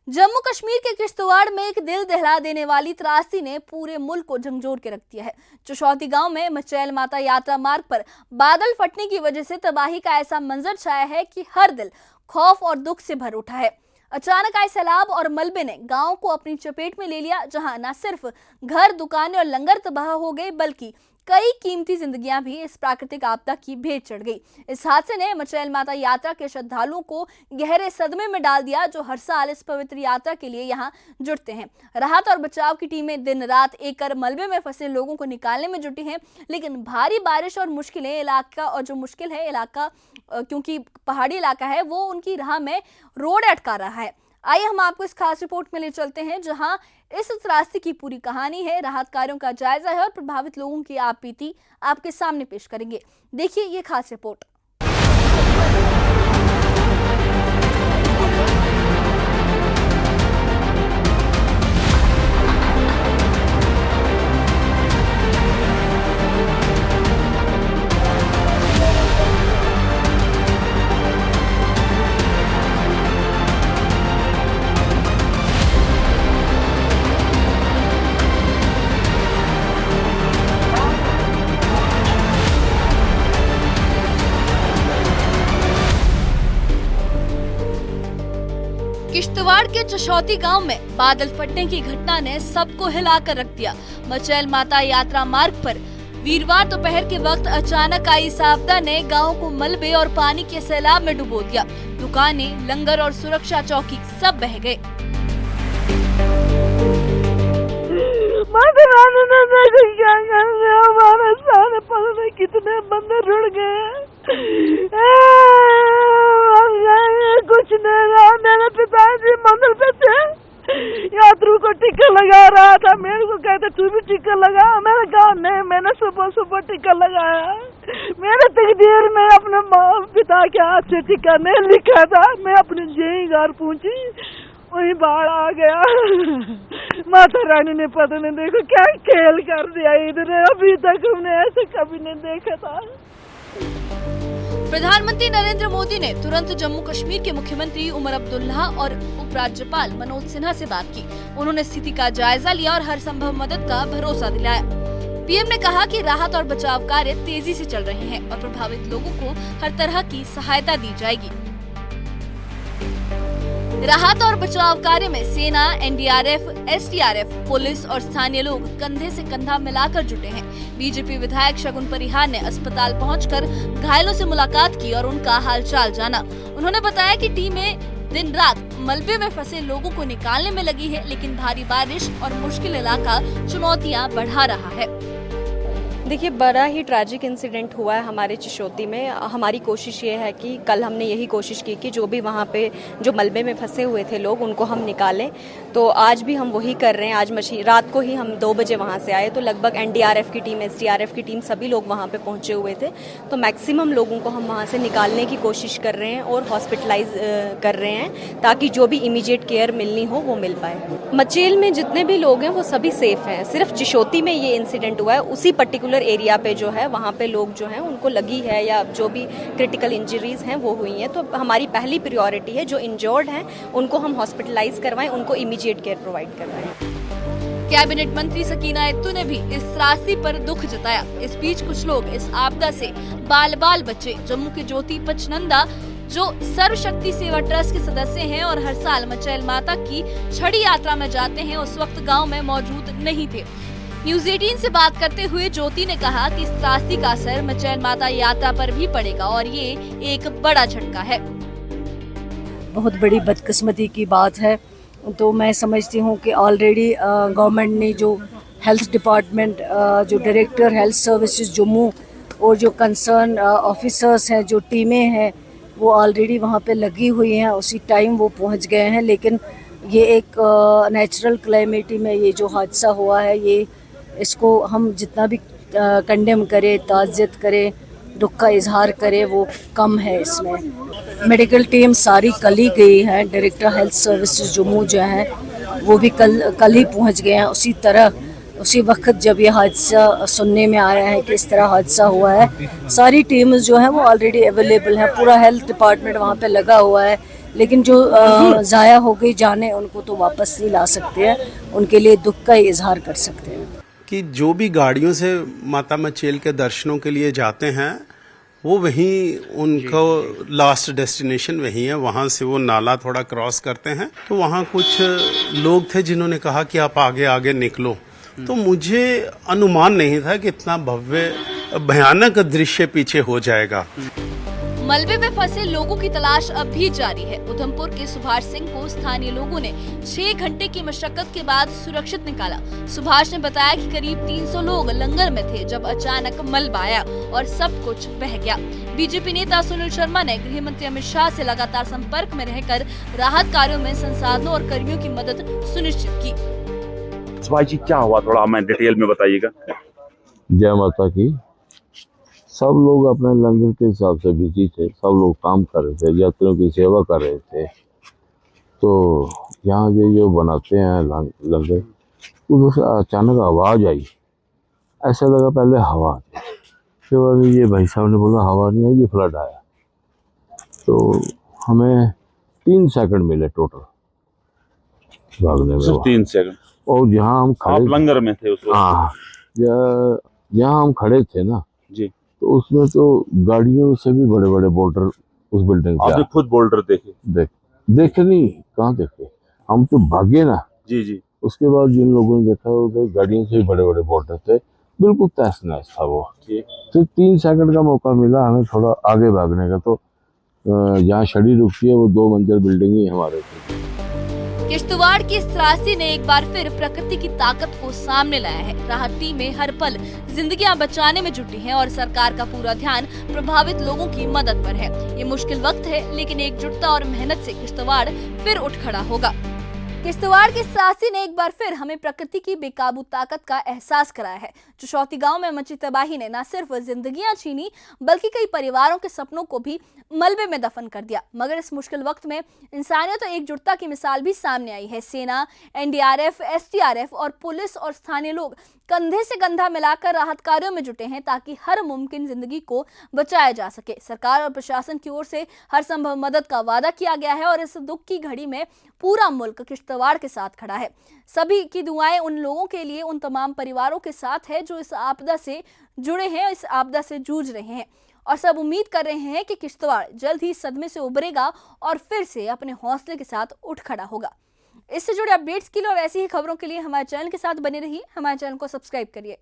जम्मू कश्मीर के किश्तवाड़ में एक दिल दहला देने वाली त्रासदी ने पूरे मुल्क को झकझोर के रख दिया है। चशौती गांव में मचैल माता यात्रा मार्ग पर बादल फटने की वजह से तबाही का ऐसा मंजर छाया है कि हर दिल खौफ और दुख से भर उठा है। अचानक आए सैलाब और मलबे ने गांव को अपनी चपेट में ले लिया, जहां न सिर्फ घर, दुकानें और लंगर तबाह हो गए, बल्कि कई कीमती जिंदगियां भी इस प्राकृतिक आपदा की भेंट चढ़ गई। इस हादसे ने मचैल माता यात्रा के श्रद्धालुओं को गहरे सदमे में डाल दिया, जो हर साल इस पवित्र यात्रा के लिए यहां जुटते हैं। राहत और बचाव की टीमें दिन रात एक कर मलबे में फंसे लोगों को निकालने में जुटी हैं, लेकिन भारी बारिश और मुश्किलें इलाका और जो मुश्किल है इलाका क्योंकि पहाड़ी इलाका है वो उनकी राह में रोड अटका रहा है। आइए हम आपको इस खास रिपोर्ट में ले चलते हैं, जहां इस त्रासदी की पूरी कहानी है, राहत कार्यों का जायजा है और प्रभावित लोगों की आप बीती आपके सामने पेश करेंगे। देखिए ये खास रिपोर्ट। किश्तवाड़ के चशौती गांव में बादल फटने की घटना ने सबको हिलाकर रख दिया। मचैल माता यात्रा मार्ग पर वीरवार दोपहर के वक्त अचानक आई इस आपदा ने गांव को मलबे और पानी के सैलाब में डुबो दिया। दुकानें, लंगर और सुरक्षा चौकी सब बह गए। हमारे सारे पल कितने बंदे रुड़ गए, कुछ नहीं रहा। मेरे पिताजी मंदिर पे थे, यात्रियों को टीका लगा रहा था। मेरे को कहते तू भी टीका लगा। मैंने कहा नहीं, मैंने सुबह सुबह टीका लगाया। मेरे तकदीर में अपने पिता के हाथ से टीका नहीं लिखा था। मैं अपने जेई घर पहुंची, वही बाढ़ आ गया। माता रानी ने पता नहीं देखो क्या खेल कर दिया इधर। अभी तक हमने ऐसे कभी नहीं देखा था। प्रधानमंत्री नरेंद्र मोदी ने तुरंत जम्मू कश्मीर के मुख्यमंत्री उमर अब्दुल्ला और उपराज्यपाल मनोज सिन्हा से बात की। उन्होंने स्थिति का जायजा लिया और हर संभव मदद का भरोसा दिलाया। पीएम ने कहा कि राहत और बचाव कार्य तेजी से चल रहे हैं और प्रभावित लोगों को हर तरह की सहायता दी जाएगी। राहत और बचाव कार्य में सेना, एनडीआरएफ, एसडीआरएफ, पुलिस और स्थानीय लोग कंधे से कंधा मिलाकर जुटे हैं। बीजेपी विधायक शगुन परिहार ने अस्पताल पहुंचकर घायलों से मुलाकात की और उनका हालचाल जाना। उन्होंने बताया कि टीमें दिन रात मलबे में फंसे लोगों को निकालने में लगी है, लेकिन भारी बारिश और मुश्किल इलाका चुनौतियां बढ़ा रहा है। देखिए, बड़ा ही ट्रैजिक इंसिडेंट हुआ है हमारे चशौती में। हमारी कोशिश ये है कि कल हमने यही कोशिश की कि जो भी वहाँ पे जो मलबे में फंसे हुए थे लोग, उनको हम निकालें। तो आज भी हम वही कर रहे हैं। आज रात को ही हम 2 बजे वहाँ से आए, तो लगभग एनडीआरएफ की टीम, एसडीआरएफ की टीम, सभी लोग वहाँ पे पहुँचे हुए थे। तो मैक्सिमम लोगों को हम वहाँ से निकालने की कोशिश कर रहे हैं और हॉस्पिटलाइज कर रहे हैं, ताकि जो भी इमीडिएट केयर मिलनी हो वो मिल पाए। मचेल में जितने भी लोग हैं वो सभी सेफ हैं। सिर्फ चशौती में ये इंसिडेंट हुआ है, उसी पर्टिकुलर एरिया पे जो है वहाँ पे लोग जो हैं उनको लगी है या जो भी क्रिटिकल इंजरीज हैं वो हुई हैं। तो हमारी पहली प्रायोरिटी है जो इंजर्ड हैं उनको हम हॉस्पिटलाइज करवाएं, उनको इमीडिएट केयर प्रोवाइड करवाएं। कैबिनेट मंत्री सकीना इत्तू ने भी इस त्रासदी पर दुख जताया। इस बीच कुछ लोग इस आपदा से बाल बाल बचे। जम्मू के ज्योति पचनंदा जो सर्व शक्ति सेवा ट्रस्ट के सदस्य हैं और हर साल मचैल माता की छड़ी यात्रा में जाते हैं, उस वक्त गांव में मौजूद नहीं थे। न्यूज़ 18 से बात करते हुए ज्योति ने कहा कि इस त्रासदी का असर मचैल माता यात्रा पर भी पड़ेगा और ये एक बड़ा झटका है। बहुत बड़ी बदकिस्मती की बात है। तो मैं समझती हूँ कि ऑलरेडी गवर्नमेंट ने जो हेल्थ डिपार्टमेंट, जो डायरेक्टर हेल्थ सर्विसेज जम्मू और जो कंसर्न ऑफिसर्स हैं, जो टीमें हैं, वो ऑलरेडी वहाँ पे लगी हुई हैं। उसी टाइम वो पहुँच गए हैं। लेकिन ये एक नेचुरल क्लाइमेटी में ये जो हादसा हुआ है, ये इसको हम जितना भी कंडेम करें, ताज़ियत करें, दुख का इजहार करें, वो कम है। इसमें मेडिकल टीम सारी कल ही गई है। डायरेक्टर हेल्थ सर्विसेज जम्मू जो हैं वो भी कल ही पहुंच गए हैं। उसी वक्त जब ये हादसा सुनने में आया है कि इस तरह हादसा हुआ है, सारी टीम्स जो हैं वो ऑलरेडी अवेलेबल हैं। पूरा हेल्थ डिपार्टमेंट वहाँ पे लगा हुआ है। लेकिन जो ज़ाया हो गई जाने उनको तो वापस नहीं ला सकते हैं, उनके लिए दुख का इजहार कर सकते हैं। कि जो भी गाड़ियों से माता मचेल के दर्शनों के लिए जाते हैं वो वहीं उनको लास्ट डेस्टिनेशन वहीं है, वहाँ से वो नाला थोड़ा क्रॉस करते हैं तो वहाँ कुछ लोग थे जिन्होंने कहा कि आप आगे आगे निकलो। तो मुझे अनुमान नहीं था कि इतना भव्य भयानक दृश्य पीछे हो जाएगा। मलबे में फंसे लोगों की तलाश अब भी जारी है। उधमपुर के सुभाष सिंह को स्थानीय लोगों ने 6 घंटे की मशक्कत के बाद सुरक्षित निकाला। सुभाष ने बताया कि करीब 300 लोग लंगर में थे जब अचानक मलबा आया और सब कुछ बह गया। बीजेपी नेता सुनील शर्मा ने गृह मंत्री अमित शाह से लगातार संपर्क में रहकर राहत कार्यों में संसाधनों और कर्मियों की मदद सुनिश्चित की। सुभाष जी क्या हुआ, थोड़ा हमें डिटेल में बताइएगा। जय माता की। सब लोग अपने लंगर के हिसाब से बिजी थे, सब लोग काम कर रहे थे, यात्रियों की सेवा कर रहे थे। तो यहाँ ये जो बनाते हैं लंगर, उधर से अचानक आवाज़ आई, ऐसा लगा पहले हवा थी, फिर बाद ये भाई साहब ने बोला हवा नहीं आई, ये फ्लड आया। तो हमें 3 सेकंड मिले टोटल भागने में। सिर्फ 3 सेकंड। और जहाँ हम आप खड़े, लंगर में थे उस वक्त? हाँ, जहाँ हम खड़े थे ना जी, तो उसमें तो गाड़ियों से भी बड़े बड़े बोल्डर उस बिल्डिंग पे आपने खुद बोल्डर देखे? देखे नहीं, कहाँ देखे, हम तो भागे ना। जी जी। उसके बाद जिन लोगों ने देखा वो गाड़ियों से भी बड़े बड़े बोल्डर थे, बिल्कुल तहस नहस था वो। तो 3 सेकंड का मौका मिला हमें थोड़ा आगे भागने का। तो जहाँ छड़ी रुकी है वो 2 मंजिल बिल्डिंग ही हमारे थे। किश्तवाड़ की इस त्रासदी ने एक बार फिर प्रकृति की ताकत को सामने लाया है। राहत टीमें हर पल जिंदगियां बचाने में जुटी हैं और सरकार का पूरा ध्यान प्रभावित लोगों की मदद पर है। ये मुश्किल वक्त है लेकिन एकजुटता और मेहनत से किश्तवाड़ फिर उठ खड़ा होगा। किश्तवाड़ की त्रासदी ने एक बार फिर हमें प्रकृति की बेकाबू ताकत का एहसास कराया है। चुशौती गांव में मची तबाही ने न सिर्फ जिंदगियां छीनी बल्कि कई परिवारों के सपनों को भी मलबे में दफन कर दिया। मगर इस मुश्किल वक्त में इंसानियत और एकजुटता की मिसाल भी सामने आई है। सेना, एनडीआरएफ, एसडीआरएफ और पुलिस और स्थानीय लोग कंधे से कंधा मिलाकर राहत कार्यों में जुटे हैं ताकि हर मुमकिन जिंदगी को बचाया जा सके। सरकार और प्रशासन की ओर से हर संभव मदद का वादा किया गया है और इस दुख की घड़ी में पूरा मुल्क किश्तवाड़ के साथ खड़ा है। सभी की दुआएं उन लोगों के लिए, उन तमाम परिवारों के साथ है जो इस आपदा से जुड़े हैं, इस आपदा से जूझ रहे हैं और सब उम्मीद कर रहे हैं कि किश्तवाड़ जल्द ही सदमे से उभरेगा और फिर से अपने हौसले के साथ उठ खड़ा होगा। इससे जुड़े अपडेट्स के लिए और ऐसी ही खबरों के लिए हमारे चैनल के साथ बने रहिए। हमारे चैनल को सब्सक्राइब करिए।